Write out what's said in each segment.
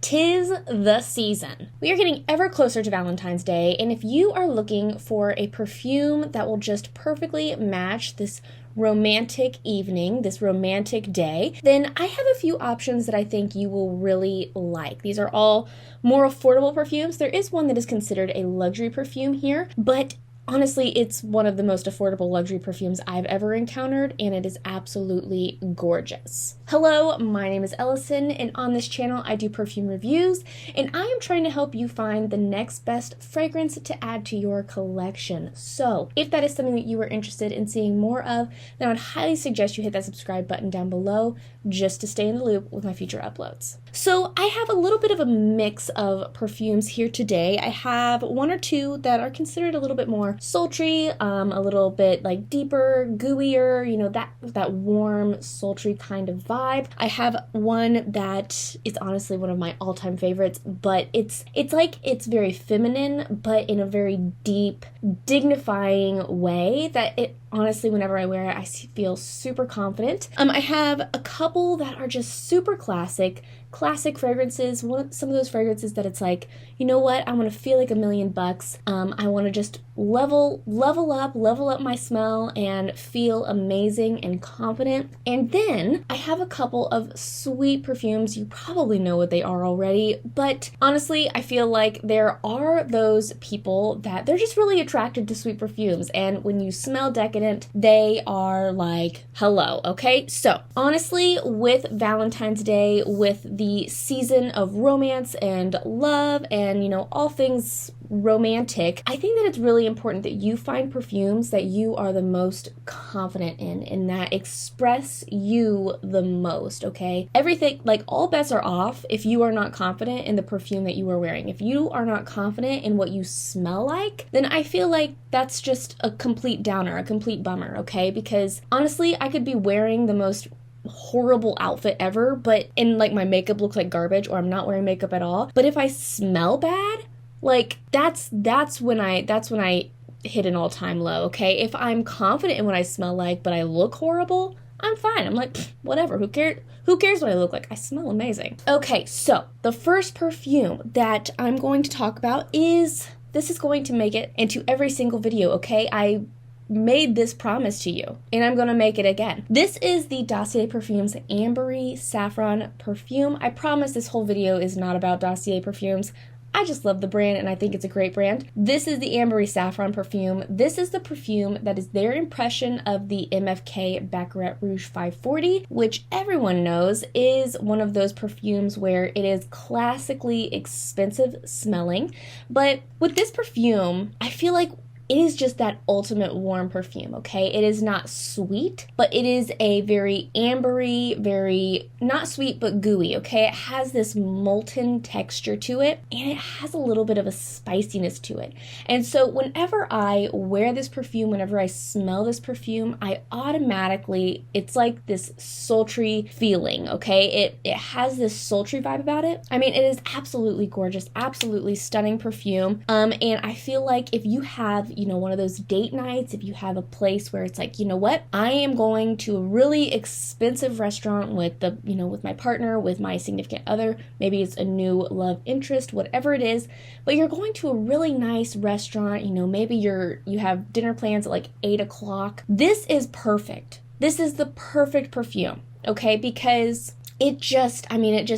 'Tis the season. We are getting ever closer to Valentine's Day, and if you are looking for a perfume that will just perfectly match this romantic evening, this romantic day, then I have a few options that I think you will really like. These are all more affordable perfumes. There is one that is considered a luxury perfume here, but honestly, it's one of the most affordable luxury perfumes I've ever encountered, and it is absolutely gorgeous. Hello, my name is Ellison, and on this channel I do perfume reviews, and I am trying to help you find the next best fragrance to add to your collection. So, if that is something that you are interested in seeing more of, then I would highly suggest you hit that subscribe button down below just to stay in the loop with my future uploads. So I have a little bit of a mix of perfumes here today. I have one or two that are considered a little bit more sultry, a little bit like deeper, gooier, you know, that warm, sultry kind of vibe. I have one that is honestly one of my all-time favorites, but it's very feminine, but in a very deep, dignifying way that it honestly, whenever I wear it, I feel super confident. I have a couple that are just super classic fragrances. Some of those fragrances that it's like, you know what, I want to feel like $1,000,000. I want to just level up my smell and feel amazing and confident. And then I have a couple of sweet perfumes. You probably know what they are already, but honestly, I feel like there are those people that they're just really attracted to sweet perfumes, and when you smell decadent, they are like, hello, okay? So honestly, with Valentine's Day, with the season of romance and love and, you know, all things romantic, I think that it's really important that you find perfumes that you are the most confident in and that express you the most, okay? Everything, like, all bets are off if you are not confident in the perfume that you are wearing. If you are not confident in what you smell like, then I feel like that's just a complete downer, a complete bummer, okay? Because honestly, I could be wearing the most horrible outfit ever, but like my makeup looks like garbage, or I'm not wearing makeup at all. But if I smell bad, like that's when I hit an all-time low, okay? If I'm confident in what I smell like, but I look horrible, I'm fine. I'm like, whatever, who cares what I look like? I smell amazing. Okay, so the first perfume that I'm going to talk about this is going to make it into every single video, okay? I made this promise to you, and I'm gonna make it again. This is the Dossier Perfumes Ambery Saffron perfume. I promise this whole video is not about Dossier Perfumes. I just love the brand, and I think it's a great brand. This is the Ambery Saffron perfume. This is the perfume that is their impression of the MFK Baccarat Rouge 540, which everyone knows is one of those perfumes where it is classically expensive smelling. But with this perfume, I feel like it is just that ultimate warm perfume, okay? It is not sweet, but it is a very ambery, very, not sweet, but gooey, okay? It has this molten texture to it, and it has a little bit of a spiciness to it. And so whenever I wear this perfume, whenever I smell this perfume, I automatically, it's like this sultry feeling, okay? It has this sultry vibe about it. I mean, it is absolutely gorgeous, absolutely stunning perfume. And I feel like if you have, you know, one of those date nights, if you have a place where it's like, you know what, I am going to a really expensive restaurant with with my partner, with my significant other, maybe it's a new love interest, whatever it is, but you're going to a really nice restaurant, you know, maybe you have dinner plans at like 8 o'clock. This is perfect. This is the perfect perfume, okay? Because it just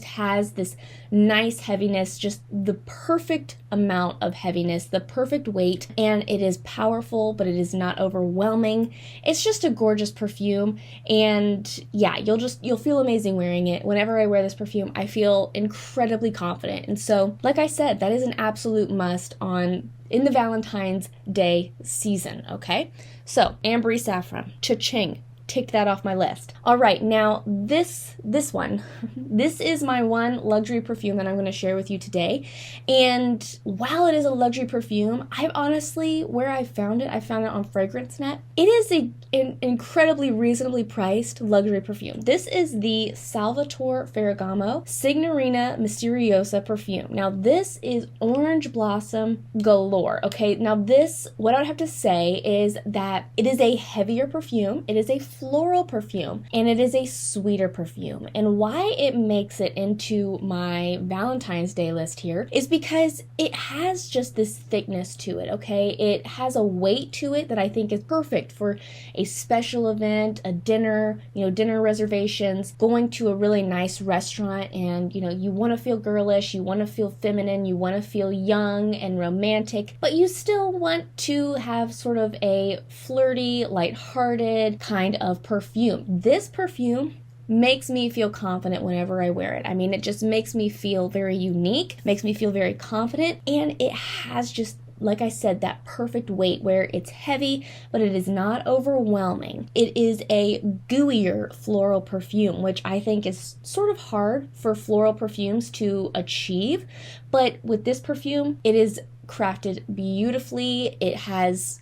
has this nice heaviness, just the perfect amount of heaviness, the perfect weight, and it is powerful, but it is not overwhelming. It's just a gorgeous perfume, and yeah, you'll feel amazing wearing it. Whenever I wear this perfume, I feel incredibly confident. And so, like I said, that is an absolute must in the Valentine's Day season, okay? So, Ambery Saffron, cha-ching. Ticked that off my list. All right, now this one, this is my one luxury perfume that I'm going to share with you today. And while it is a luxury perfume, I honestly, where I found it on FragranceNet. It is an incredibly reasonably priced luxury perfume. This is the Salvatore Ferragamo Signorina Misteriosa perfume. Now this is orange blossom galore. Okay, now this, what I would have to say is that it is a heavier perfume. It is a floral perfume, and it is a sweeter perfume. And why it makes it into my Valentine's Day list here is because it has just this thickness to it, okay? It has a weight to it that I think is perfect for a special event, a dinner, dinner reservations, going to a really nice restaurant, and you want to feel girlish, you want to feel feminine, you want to feel young and romantic, but you still want to have sort of a flirty, lighthearted kind of perfume. This perfume makes me feel confident whenever I wear it. I mean, it just makes me feel very unique, makes me feel very confident, and it has just, like I said, that perfect weight where it's heavy, but it is not overwhelming. It is a gooier floral perfume, which I think is sort of hard for floral perfumes to achieve, but with this perfume, it is crafted beautifully. It has,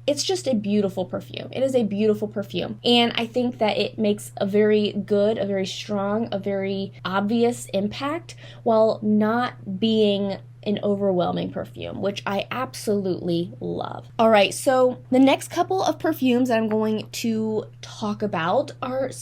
it's just a beautiful perfume. It is a beautiful perfume. And I think that it makes a very good, a very strong, a very obvious impact while not being an overwhelming perfume, which I absolutely love. All right, so the next couple of perfumes that I'm going to talk about are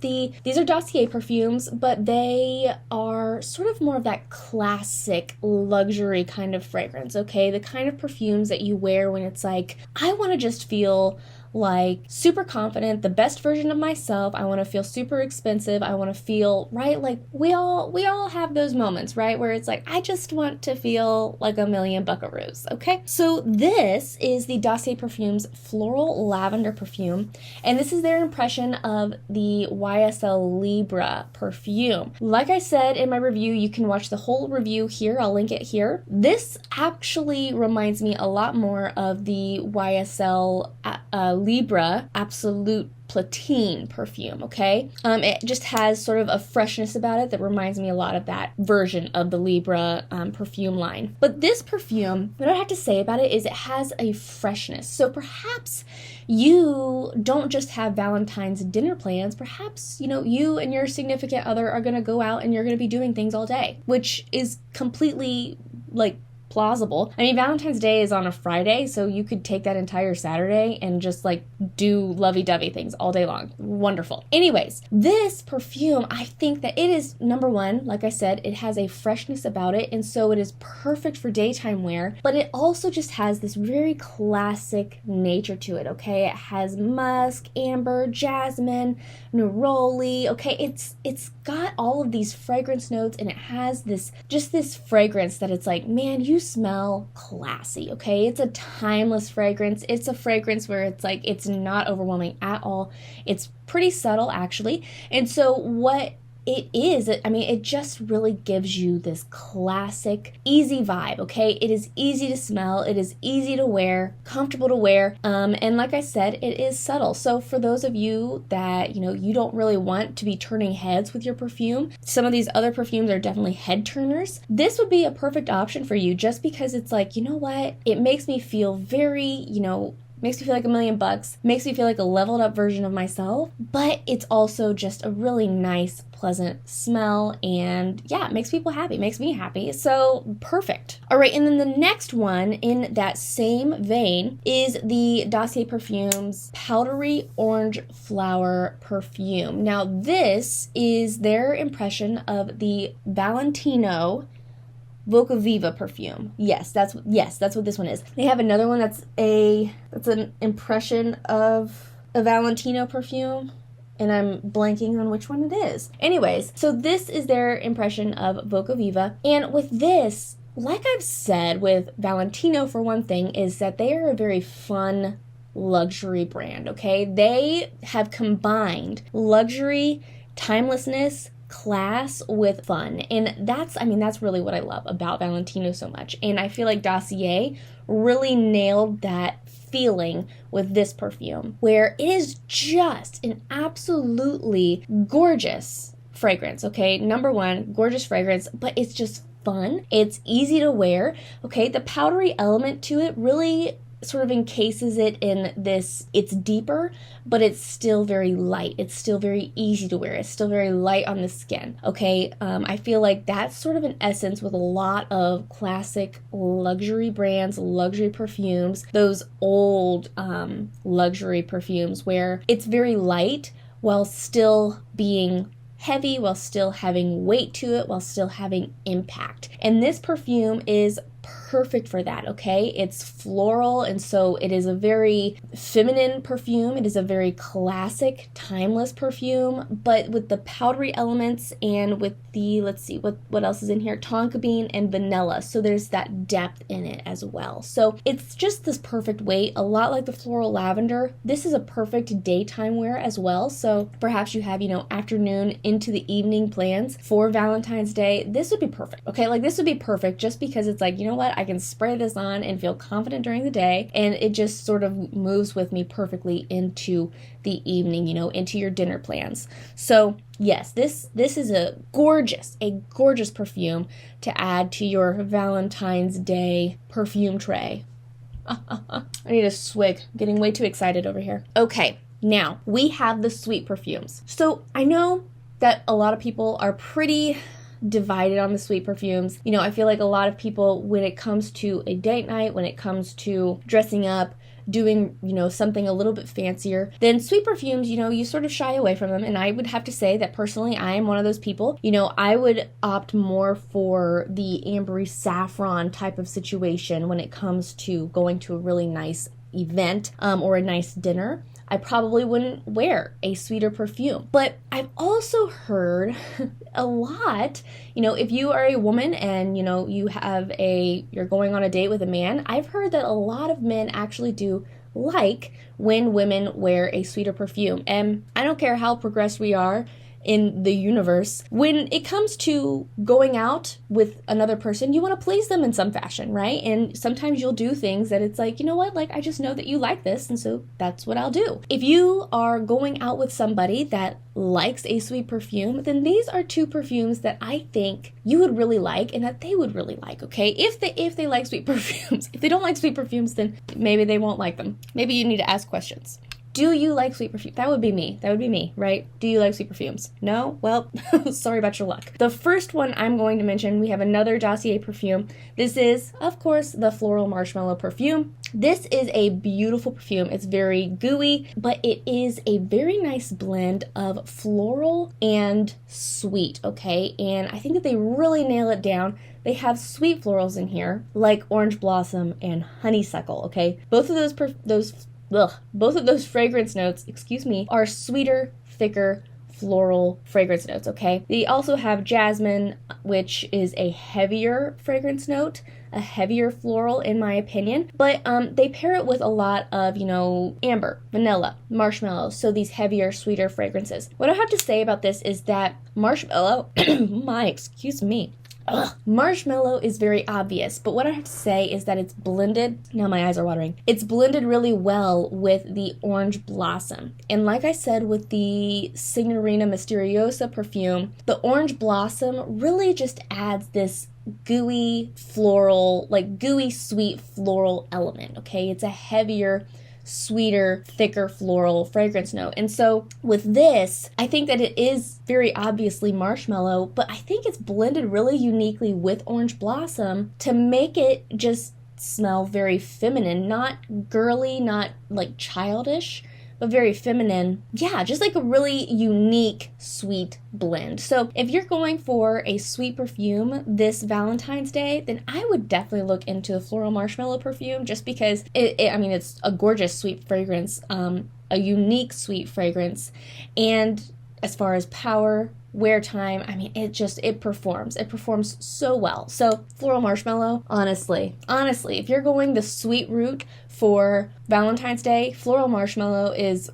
these are Dossier perfumes, but they are sort of more of that classic luxury kind of fragrance, okay? The kind of perfumes that you wear when it's like, I want to just feel like super confident, the best version of myself. I want to feel super expensive. I want to feel, right? Like we all have those moments, right? Where it's like, I just want to feel like a million buckaroos, okay? So this is the Dossier Perfumes Floral Lavender Perfume, and this is their impression of the YSL Libra perfume. Like I said in my review, you can watch the whole review here. I'll link it here. This actually reminds me a lot more of the YSL Libra Absolute Platine perfume, okay? It just has sort of a freshness about it that reminds me a lot of that version of the Libra perfume line. But this perfume, what I have to say about it is it has a freshness. So perhaps you don't just have Valentine's dinner plans. Perhaps, you and your significant other are going to go out and you're going to be doing things all day, which is completely, plausible. Valentine's Day is on a Friday, so you could take that entire Saturday and just do lovey-dovey things all day long. Wonderful. Anyways, this perfume, I think that it is, number one, like I said, it has a freshness about it, and so it is perfect for daytime wear, but it also just has this very classic nature to it, okay? It has musk, amber, jasmine, neroli, okay? It's got all of these fragrance notes, and it has this fragrance that it's like, man, you smell classy, okay? It's a timeless fragrance. It's a fragrance where it's like, it's not overwhelming at all. It's pretty subtle, actually. And so what it is, it just really gives you this classic, easy vibe, okay? It is easy to smell, it is easy to wear, comfortable to wear, and like I said, it is subtle. So for those of you that, you don't really want to be turning heads with your perfume, some of these other perfumes are definitely head turners, this would be a perfect option for you just because it's like, you know what? It makes me feel very, makes me feel like $1 million, makes me feel like a leveled up version of myself, but it's also just a really nice, pleasant smell, and yeah, it makes people happy, makes me happy, so perfect. All right, and then the next one in that same vein is the Dossier Perfumes Powdery Orange Flower Perfume. Now, this is their impression of the Valentino Voca Viva perfume. Yes, that's what this one is. They have another one that's an impression of a Valentino perfume, and I'm blanking on which one it is. Anyways, so this is their impression of Voca Viva, and with this, like I've said with Valentino for one thing, is that they are a very fun luxury brand, okay? They have combined luxury, timelessness, class with fun, and that's really what I love about Valentino so much, and I feel like Dossier really nailed that feeling with this perfume, where it is just an absolutely gorgeous fragrance, okay? Number one, gorgeous fragrance, but it's just fun, it's easy to wear, okay? The powdery element to it really sort of encases it in this, it's deeper, but it's still very light. It's still very easy to wear. It's still very light on the skin, okay? I feel like that's sort of an essence with a lot of classic luxury brands, luxury perfumes, those old luxury perfumes where it's very light while still being heavy, while still having weight to it, while still having impact. And this perfume is perfect for that, okay? It's floral, and so it is a very feminine perfume. It is a very classic, timeless perfume, but with the powdery elements and with the, let's see, what else is in here? Tonka bean and vanilla. So there's that depth in it as well. So it's just this perfect weight, a lot like the floral lavender. This is a perfect daytime wear as well. So perhaps you have, afternoon into the evening plans for Valentine's Day. This would be perfect, okay? Like this would be perfect just because it's like, what? I can spray this on and feel confident during the day, and it just sort of moves with me perfectly into the evening, into your dinner plans. So yes, this is a gorgeous perfume to add to your Valentine's Day perfume tray. I need a swig. I'm getting way too excited over here. Okay, now we have the sweet perfumes. So I know that a lot of people are pretty divided on the sweet perfumes. I feel like a lot of people, when it comes to a date night, when it comes to dressing up, doing, something a little bit fancier, then sweet perfumes, you sort of shy away from them. And I would have to say that personally, I am one of those people. I would opt more for the ambery saffron type of situation when it comes to going to a really nice event or a nice dinner. I probably wouldn't wear a sweeter perfume. But I've also heard a lot, if you are a woman and, you're going on a date with a man, I've heard that a lot of men actually do like when women wear a sweeter perfume. And I don't care how progressed we are in the universe, when it comes to going out with another person, you want to please them in some fashion, right? And sometimes you'll do things that it's like, I just know that you like this, and so that's what I'll do. If you are going out with somebody that likes a sweet perfume, then these are two perfumes that I think you would really like and that they would really like, okay? If they like sweet perfumes. If they don't like sweet perfumes, then maybe they won't like them. Maybe you need to ask questions. Do you like sweet perfume? That would be me, right? Do you like sweet perfumes? No? Well, sorry about your luck. The first one I'm going to mention, we have another Dossier perfume. This is, of course, the Floral Marshmallow perfume. This is a beautiful perfume. It's very gooey, but it is a very nice blend of floral and sweet, okay? And I think that they really nail it down. They have sweet florals in here, like orange blossom and honeysuckle, okay? Both of those fragrance notes, are sweeter, thicker, floral fragrance notes, okay? They also have jasmine, which is a heavier fragrance note, a heavier floral in my opinion, but they pair it with a lot of, amber, vanilla, marshmallow, so these heavier, sweeter fragrances. What I have to say about this is that marshmallow, marshmallow is very obvious, but what I have to say is that it's blended, now my eyes are watering, it's blended really well with the orange blossom. And like I said with the Signorina Misteriosa perfume, the orange blossom really just adds this gooey floral, gooey sweet floral element, okay? It's a heavier, sweeter, thicker floral fragrance note. And so with this, I think that it is very obviously marshmallow, but I think it's blended really uniquely with orange blossom to make it just smell very feminine, not girly, not childish, but very feminine. Yeah, just a really unique, sweet blend. So if you're going for a sweet perfume this Valentine's Day, then I would definitely look into the Floral Marshmallow perfume just because it's a gorgeous sweet fragrance, a unique sweet fragrance. And as far as power, wear time, it performs. It performs so well. So Floral Marshmallow, honestly, if you're going the sweet route for Valentine's Day, Floral Marshmallow is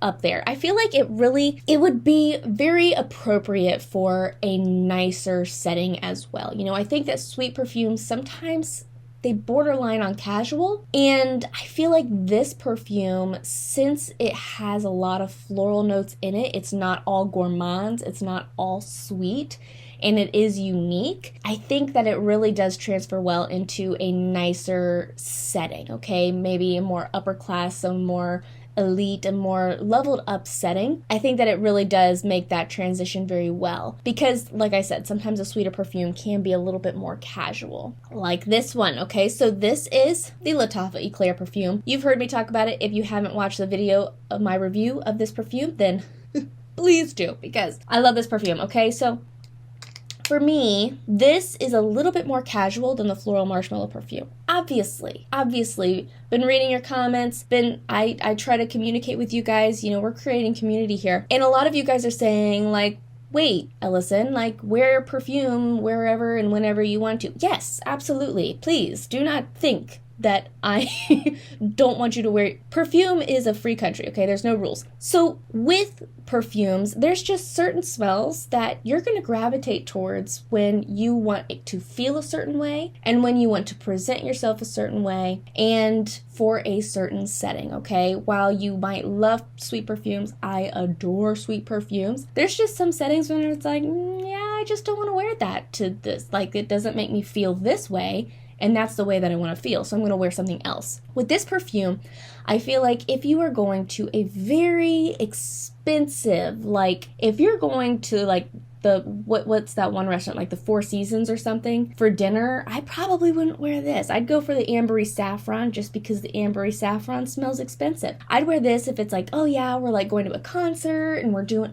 up there. I feel like it would be very appropriate for a nicer setting as well. I think that sweet perfumes sometimes they borderline on casual, and I feel like this perfume, since it has a lot of floral notes in it, it's not all gourmands, it's not all sweet, and it is unique, I think that it really does transfer well into a nicer setting, okay? Maybe a more upper class, a more elite, a more leveled up setting. I think that it really does make that transition very well because, like I said, sometimes a sweeter perfume can be a little bit more casual, like this one. Okay, so this is the Lattafa Eclair perfume. You've heard me talk about it. If you haven't watched the video of my review of this perfume, then please do, because I love this perfume. Okay, so for me, this is a little bit more casual than the Floral Marshmallow perfume. Obviously, been reading your comments, I try to communicate with you guys, we're creating community here. And a lot of you guys are saying, like, wait, Ellison, like, wear perfume wherever and whenever you want to. Yes, absolutely. Please do not think that I don't want you to wear it. Perfume is a free country, okay? There's no rules. So with perfumes, there's just certain smells that you're going to gravitate towards when you want it to feel a certain way and when you want to present yourself a certain way and for a certain setting, okay? While you might love sweet perfumes, I adore sweet perfumes, there's just some settings when it's like, yeah, I just don't want to wear that to this. Like, it doesn't make me feel this way. And that's the way that I want to feel. So I'm going to wear something else. With this perfume, I feel like if you are going to a very expensive, like if you're going to like what's that one restaurant, like the Four Seasons or something, for dinner, I probably wouldn't wear this. I'd go for the ambery saffron just because the ambery saffron smells expensive. I'd wear this if it's like, oh yeah, we're like going to a concert and we're doing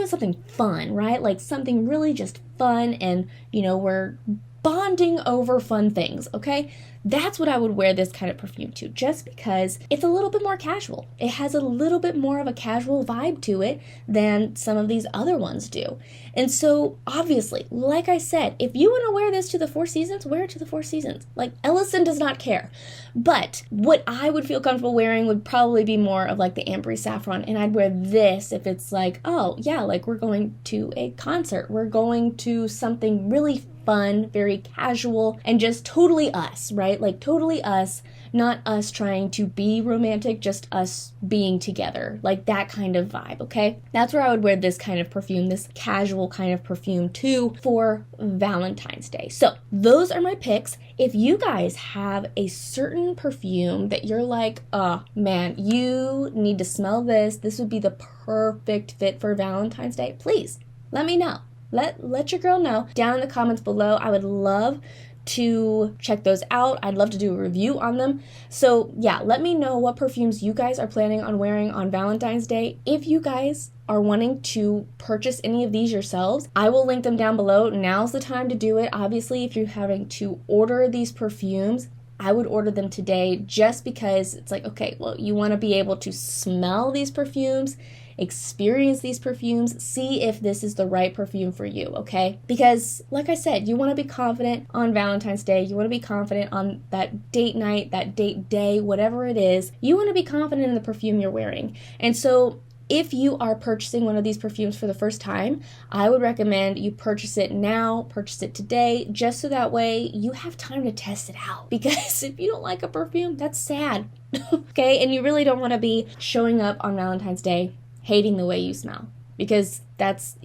something fun, right? Like something really just fun and, we're bonding over fun things, okay? That's what I would wear this kind of perfume to, just because it's a little bit more casual. It has a little bit more of a casual vibe to it than some of these other ones do. And so, obviously, like I said, if you want to wear this to the Four Seasons, wear it to the Four Seasons. Like, Ellison does not care. But what I would feel comfortable wearing would probably be more of like the ambery saffron, and I'd wear this if it's like, oh, yeah, like we're going to a concert. We're going to something really fun, very casual, and just totally us, right? Like totally us, not us trying to be romantic, just us being together, like that kind of vibe, okay? That's where I would wear this kind of perfume, this casual kind of perfume too, for Valentine's Day. So those are my picks. If you guys have a certain perfume that you're like, oh man, you need to smell this, this would be the perfect fit for Valentine's Day, please let me know. Let your girl know down in the comments below. I would love to check those out. I'd love to do a review on them. So yeah, let me know what perfumes you guys are planning on wearing on Valentine's Day. If you guys are wanting to purchase any of these yourselves, I will link them down below. Now's the time to do it. Obviously, if you're having to order these perfumes, I would order them today just because it's like, okay, well, you want to be able to smell these perfumes, experience these perfumes, see if this is the right perfume for you, okay? Because like I said, you want to be confident on Valentine's Day. You want to be confident on that date night, that date day, whatever it is. You want to be confident in the perfume you're wearing. And so if you are purchasing one of these perfumes for the first time, I would recommend you purchase it now, purchase it today, just so that way you have time to test it out. Because if you don't like a perfume, that's sad, okay? And you really don't want to be showing up on Valentine's Day hating the way you smell, because that's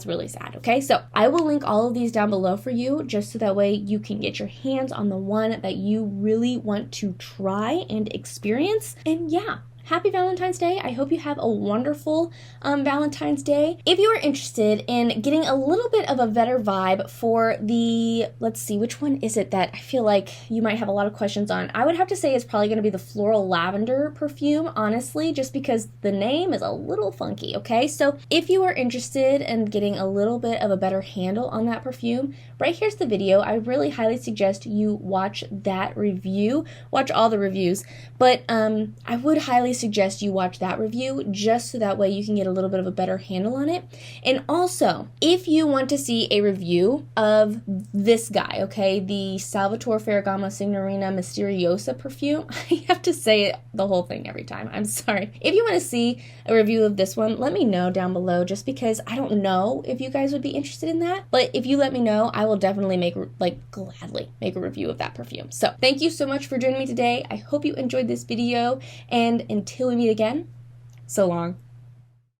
really sad, okay? So I will link all of these down below for you, just so that way you can get your hands on the one that you really want to try and experience. And yeah, happy Valentine's Day. I hope you have a wonderful Valentine's Day. If you are interested in getting a little bit of a better vibe for the, let's see, which one is it that I feel like you might have a lot of questions on? I would have to say it's probably going to be the Floral Lavender perfume, honestly, just because the name is a little funky, okay? So if you are interested in getting a little bit of a better handle on that perfume, right here's the video. I really highly suggest you watch that review. Watch all the reviews, but I would highly suggest you watch that review just so that way you can get a little bit of a better handle on it. And also, if you want to see a review of this guy, okay, the Salvatore Ferragamo Signorina Misteriosa perfume, I have to say the whole thing every time, I'm sorry. If you want to see a review of this one, let me know down below, just because I don't know if you guys would be interested in that, but if you let me know, I will definitely gladly make a review of that perfume. So thank you so much for joining me today. I hope you enjoyed this video, and until we meet again, so long.